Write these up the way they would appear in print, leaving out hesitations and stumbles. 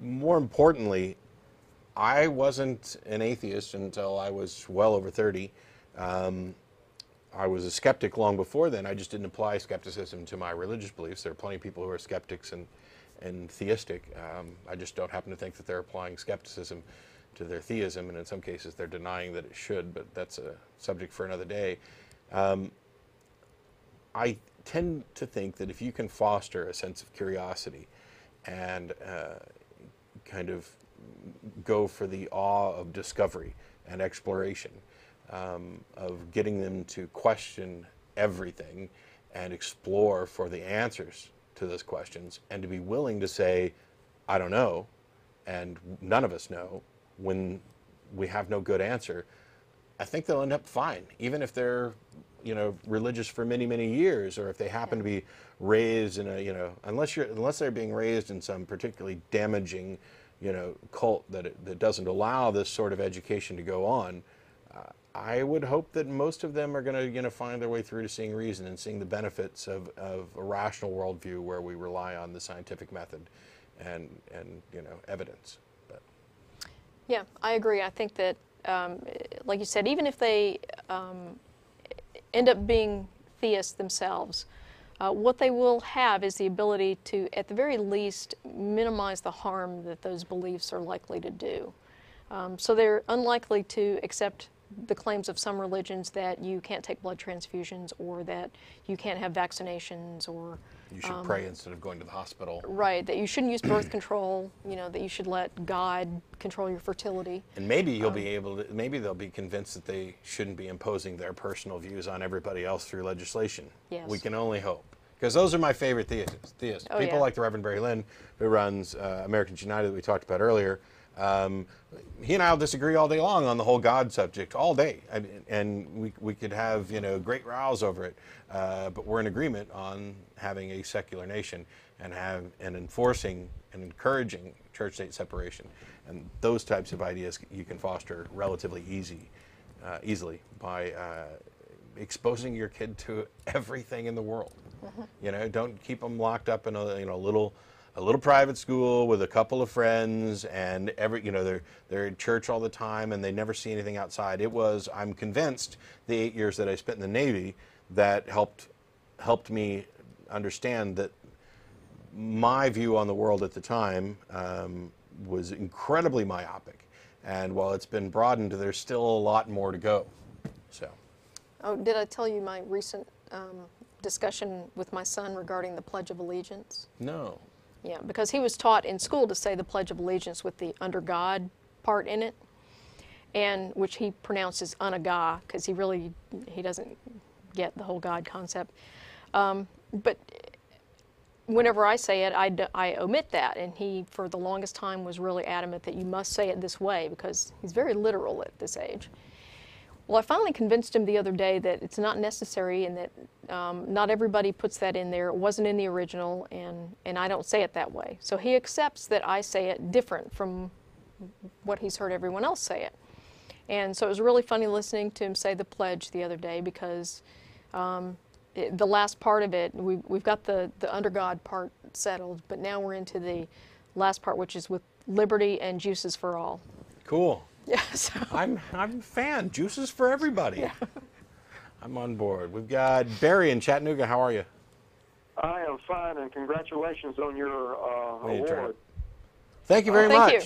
more importantly, I wasn't an atheist until I was well over 30. I was a skeptic long before then. I just didn't apply skepticism to my religious beliefs. There are plenty of people who are skeptics and theistic. I just don't happen to think that they're applying skepticism to their theism, and in some cases they're denying that it should, but that's a subject for another day. I tend to think that if you can foster a sense of curiosity and kind of go for the awe of discovery and exploration, of getting them to question everything and explore for the answers to those questions, and to be willing to say, I don't know, and none of us know, when we have no good answer, I think they'll end up fine, even if they're, you know, religious for many, many years, or if they happen to be raised in a, you know, unless they're being raised in some particularly damaging, you know, cult that doesn't allow this sort of education to go on. I would hope that most of them are going to, you know, find their way through to seeing reason and seeing the benefits of a rational worldview where we rely on the scientific method and you know, evidence. But. Yeah, I agree. I think that, like you said, even if they end up being theists themselves, what they will have is the ability to, at the very least, minimize the harm that those beliefs are likely to do. So they're unlikely to accept the claims of some religions that you can't take blood transfusions, or that you can't have vaccinations, or you should pray instead of going to the hospital. Right, that you shouldn't use birth control, you know, that you should let God control your fertility. And maybe you'll be able to, maybe they'll be convinced that they shouldn't be imposing their personal views on everybody else through legislation. Yes. We can only hope. Because those are my favorite theists. Oh, People yeah. like the Reverend Barry Lynn, who runs Americans United that we talked about earlier. He and I will disagree all day long on the whole God subject, all day. And we could have, you know, great rows over it. But we're in agreement on having a secular nation and enforcing and encouraging church-state separation. And those types of ideas you can foster relatively easily by exposing your kid to everything in the world. Mm-hmm. You know, don't keep them locked up in a, you know, a little private school with a couple of friends, and they're in church all the time and they never see anything outside. It was, I'm convinced, the 8 years that I spent in the Navy that helped me understand that my view on the world at the time was incredibly myopic, and while it's been broadened, there's still a lot more to go. So. Oh, did I tell you my recent discussion with my son regarding the Pledge of Allegiance? No. Yeah, because he was taught in school to say the Pledge of Allegiance with the under God part in it, and which he pronounces unaga, because he doesn't get the whole God concept. But whenever I say it, I omit that, and he, for the longest time, was really adamant that you must say it this way, because he's very literal at this age. Well, I finally convinced him the other day that it's not necessary, and that not everybody puts that in there. It wasn't in the original, and I don't say it that way. So he accepts that I say it different from what he's heard everyone else say it. And so it was really funny listening to him say the pledge the other day, because the last part of it, we've got the under God part settled, but now we're into the last part, which is with liberty and juices for all. Cool. Yeah, so. I'm a fan. Juices for everybody. Yeah. I'm on board. We've got Barry in Chattanooga. How are you? I am fine, and congratulations on your award. Thank you very much. You.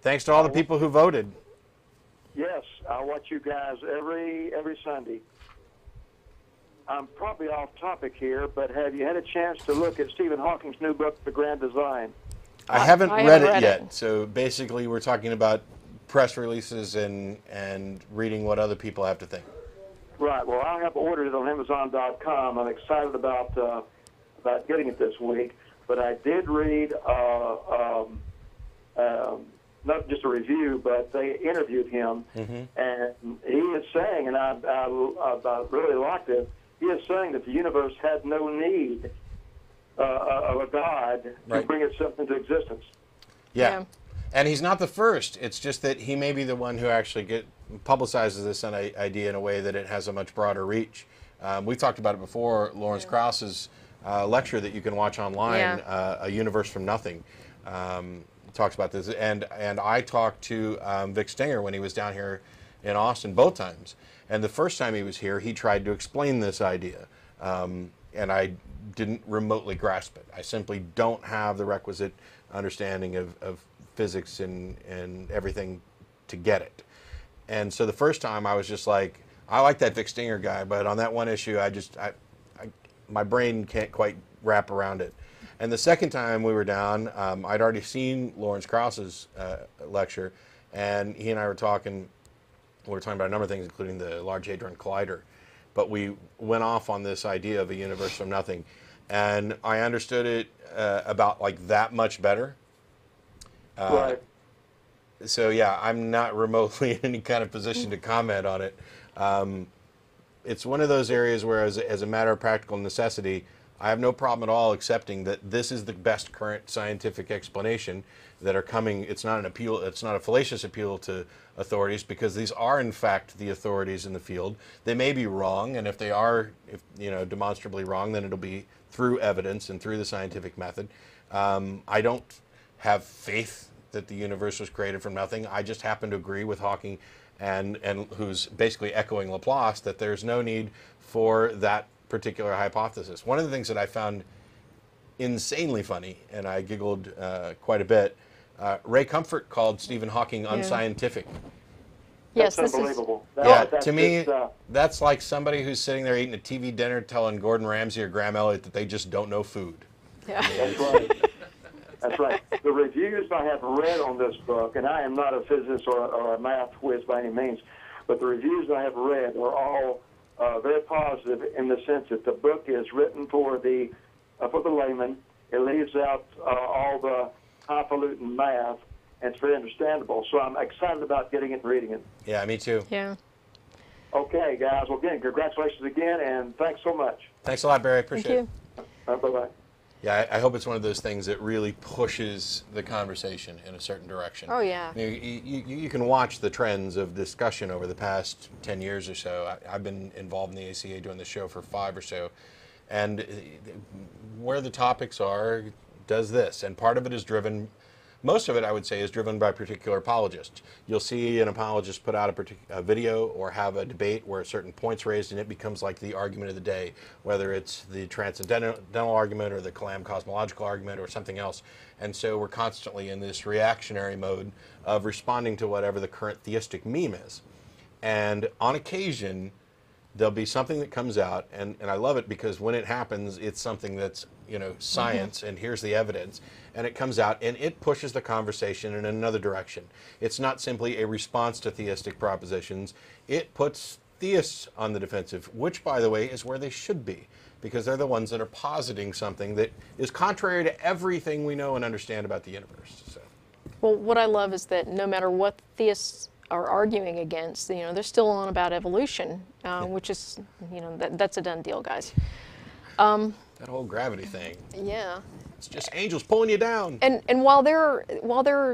Thanks to all the people who voted. Yes, I watch you guys every Sunday. I'm probably off topic here, but have you had a chance to look at Stephen Hawking's new book, The Grand Design? I haven't read it yet. So basically we're talking about press releases and reading what other people have to think. Right. Well, I have ordered it on Amazon.com. I'm excited about getting it this week. But I did read not just a review, but they interviewed him, and he is saying, and I really liked it. He is saying that the universe had no need of a God to bring itself into existence. Yeah. And he's not the first. It's just that he may be the one who actually publicizes this idea in a way that it has a much broader reach. We've talked about it before. Lawrence Krauss's lecture that you can watch online, A Universe from Nothing, talks about this, and I talked to Vic Stinger when he was down here in Austin both times. And the first time he was here, he tried to explain this idea, and I didn't remotely grasp it. I simply don't have the requisite understanding of physics and everything to get it. And so the first time I was just like, I like that Vic Stinger guy, but on that one issue, my brain can't quite wrap around it. And the second time we were down, I'd already seen Lawrence Krauss's lecture, and he and I were talking. We were talking about a number of things, including the Large Hadron Collider. But we went off on this idea of a universe from nothing, and I understood it about like that much better. Right. So yeah, I'm not remotely in any kind of position to comment on it. It's one of those areas where, as a matter of practical necessity, I have no problem at all accepting that this is the best current scientific explanation that are coming. It's not an appeal. It's not a fallacious appeal to authorities, because these are in fact the authorities in the field. They may be wrong, and if they are, demonstrably wrong, then it'll be through evidence and through the scientific method. I don't have faith that the universe was created from nothing. I just happen to agree with Hawking, and who's basically echoing Laplace, that there's no need for that particular hypothesis. One of the things that I found insanely funny, and I giggled quite a bit, Ray Comfort called Stephen Hawking unscientific. Yes, That's this is unbelievable. To me, that's like somebody who's sitting there eating a TV dinner telling Gordon Ramsay or Graham Elliott that they just don't know food. yeah. That's right. That's right. The reviews I have read on this book, and I am not a physicist or a math whiz by any means, but the reviews I have read are all very positive in the sense that the book is written for the layman. It leaves out all the highfalutin math, and it's very understandable. So I'm excited about getting it and reading it. Yeah, me too. Yeah. Okay, guys. Well, again, congratulations again, and thanks so much. Thanks a lot, Barry. I Thank appreciate it. you. Bye-bye. Yeah, I hope it's one of those things that really pushes the conversation in a certain direction. Oh, yeah. You can watch the trends of discussion over the past 10 years or so. I've been involved in the ACA doing the show for 5 or so. And where the topics are does this. And part of it is driven, most of it I would say is driven by particular apologists. You'll see an apologist put out a video or have a debate where a certain point's raised, and it becomes like the argument of the day, whether it's the transcendental argument or the cosmological argument or something else. And so we're constantly in this reactionary mode of responding to whatever the current theistic meme is. And on occasion, there'll be something that comes out, and I love it because when it happens, it's something that's, science, and here's the evidence, and it comes out and it pushes the conversation in another direction. It's not simply a response to theistic propositions. It puts theists on the defensive, which, by the way, is where they should be, because they're the ones that are positing something that is contrary to everything we know and understand about the universe. So. Well, what I love is that no matter what theists are arguing against, they're still on about evolution, which is, that's a done deal, guys. That whole gravity thing. Yeah. It's just angels pulling you down. And while they're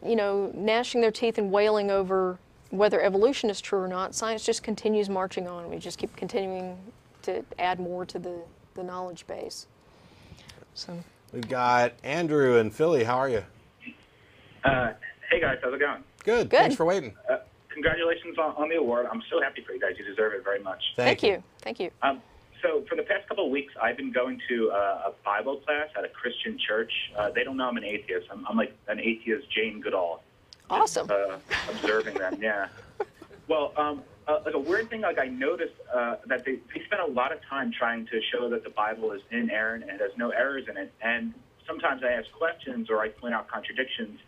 gnashing their teeth and wailing over whether evolution is true or not, science just continues marching on. We just keep continuing to add more to the knowledge base. So we've got Andrew in Philly. How are you? Hey guys, how's it going? Good. Thanks for waiting. Congratulations on the award. I'm so happy for you guys. You deserve it very much. Thank you. Thank you. So for the past couple of weeks, I've been going to a Bible class at a Christian church. They don't know I'm an atheist. I'm like an atheist Jane Goodall. Awesome. Observing them, yeah. Well, like a weird thing, like I noticed that they spend a lot of time trying to show that the Bible is inerrant and there's no errors in it. And sometimes I ask questions or I point out contradictions.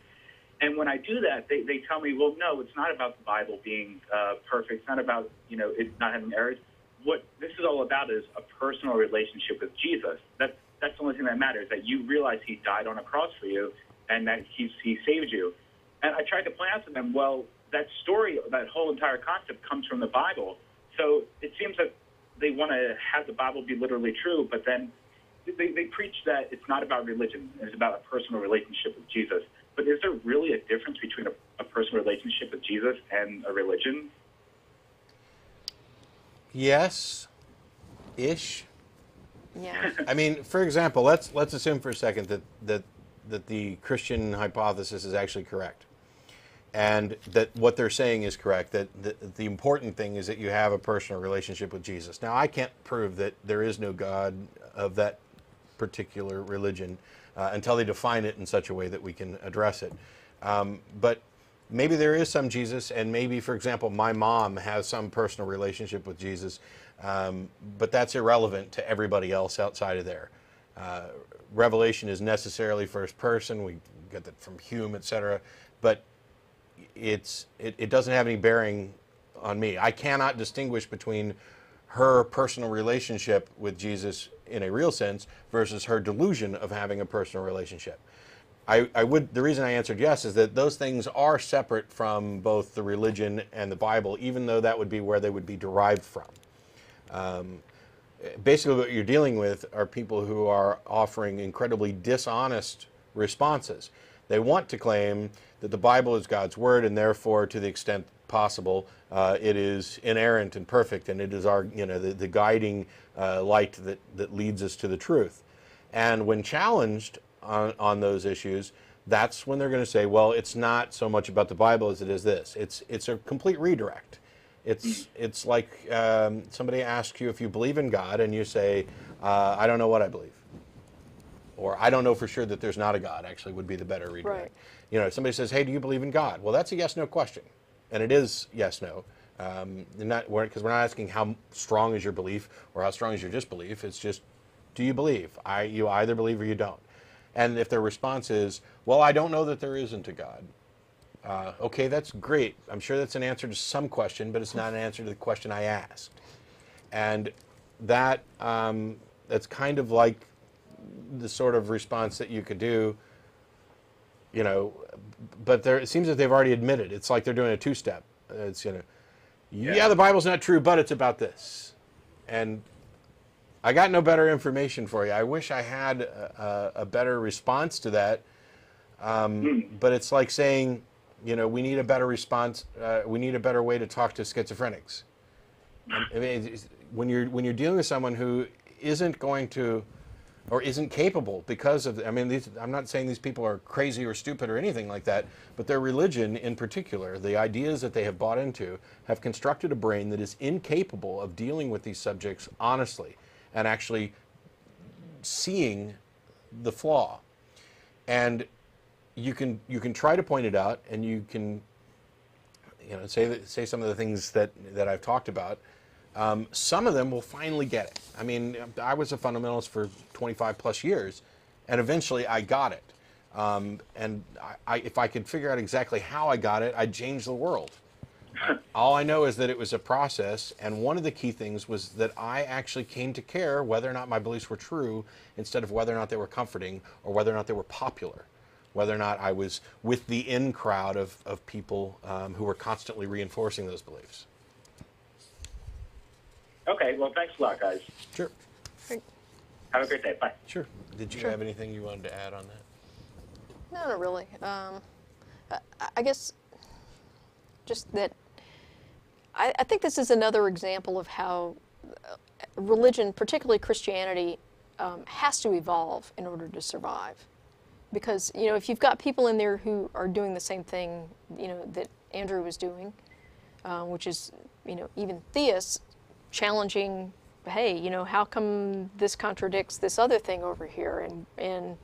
And when I do that, they tell me, well, no, it's not about the Bible being perfect. It's not about, it not having errors. What this is all about is a personal relationship with Jesus. That's the only thing that matters, that you realize he died on a cross for you and that he saved you. And I tried to point out to them, well, that story, that whole entire concept comes from the Bible. So it seems that they want to have the Bible be literally true, but then they preach that it's not about religion. It's about a personal relationship with Jesus. But is there really a difference between a personal relationship with Jesus and a religion? Yes-ish. Yeah. I mean, for example, let's assume for a second that the Christian hypothesis is actually correct, and that what they're saying is correct, that the important thing is that you have a personal relationship with Jesus. Now, I can't prove that there is no God of that particular religion until they define it in such a way that we can address it. But maybe there is some Jesus, and maybe, for example, my mom has some personal relationship with Jesus, but that's irrelevant to everybody else outside of there. Revelation is necessarily first person. We get that from Hume, etc. But it doesn't have any bearing on me. I cannot distinguish between her personal relationship with Jesus in a real sense versus her delusion of having a personal relationship. The reason I answered yes is that those things are separate from both the religion and the Bible, even though that would be where they would be derived from. Basically, what you're dealing with are people who are offering incredibly dishonest responses. They want to claim that the Bible is God's word, and therefore, to the extent possible, it is inerrant and perfect, and it is our, the guiding light that leads us to the truth. And when challenged on those issues, that's when they're going to say, well, it's not so much about the Bible as it is this. It's a complete redirect. It's like somebody asks you if you believe in God, and you say, I don't know what I believe. Or I don't know for sure that there's not a God, actually would be the better redirect. Right. Somebody says, hey, do you believe in God? Well, that's a yes-no question. And it is yes-no. Because we're not asking how strong is your belief or how strong is your disbelief. It's just, do you believe? You either believe or you don't. And if their response is, well, I don't know that there isn't a God. Okay, that's great. I'm sure that's an answer to some question, but it's not an answer to the question I asked. And that's kind of like the sort of response that you could do, but it seems that they've already admitted. It's like they're doing a two-step. It's, yeah, the Bible's not true, but it's about this. And I got no better information for you. I wish I had a better response to that. But it's like saying, we need a better response. We need a better way to talk to schizophrenics. I mean, when you're dealing with someone who isn't going to, or isn't capable because of, I'm not saying these people are crazy or stupid or anything like that, but their religion in particular, the ideas that they have bought into, have constructed a brain that is incapable of dealing with these subjects honestly and actually seeing the flaw. And you can try to point it out, and you can say some of the things that I've talked about. Some of them will finally get it. I mean, I was a fundamentalist for 25 plus years, and eventually I got it. And if I could figure out exactly how I got it, I'd change the world. All I know is that it was a process, and one of the key things was that I actually came to care whether or not my beliefs were true, instead of whether or not they were comforting or whether or not they were popular, whether or not I was with the in crowd of people who were constantly reinforcing those beliefs. Okay, well, thanks a lot, guys. Sure. Have a great day. Bye. Sure. Did you have anything you wanted to add on that? No, not really. I guess just that I think this is another example of how religion, particularly Christianity, has to evolve in order to survive. Because, if you've got people in there who are doing the same thing, that Andrew was doing, which is, even theists challenging, hey, how come this contradicts this other thing over here? And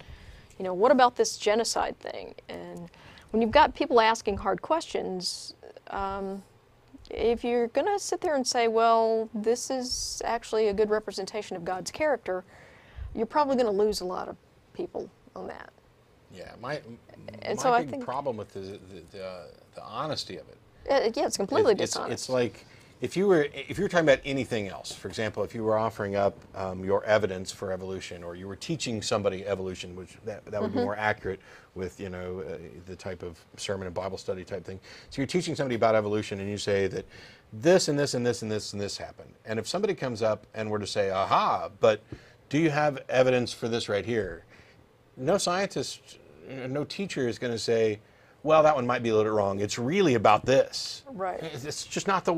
what about this genocide thing? And when you've got people asking hard questions, if you're going to sit there and say, well, this is actually a good representation of God's character, you're probably going to lose a lot of people on that. Yeah, my big problem with the honesty of it. Yeah, it's completely dishonest. It's like if you were talking about anything else, for example, if you were offering up your evidence for evolution, or you were teaching somebody evolution, which that would be more accurate with the type of sermon and Bible study type thing. So you're teaching somebody about evolution, and you say that this and this and this and this and this happened. And if somebody comes up and were to say, aha, but do you have evidence for this right here? No scientist, no teacher is going to say, well, that one might be a little bit wrong. It's really about this. Right. It's just not the way.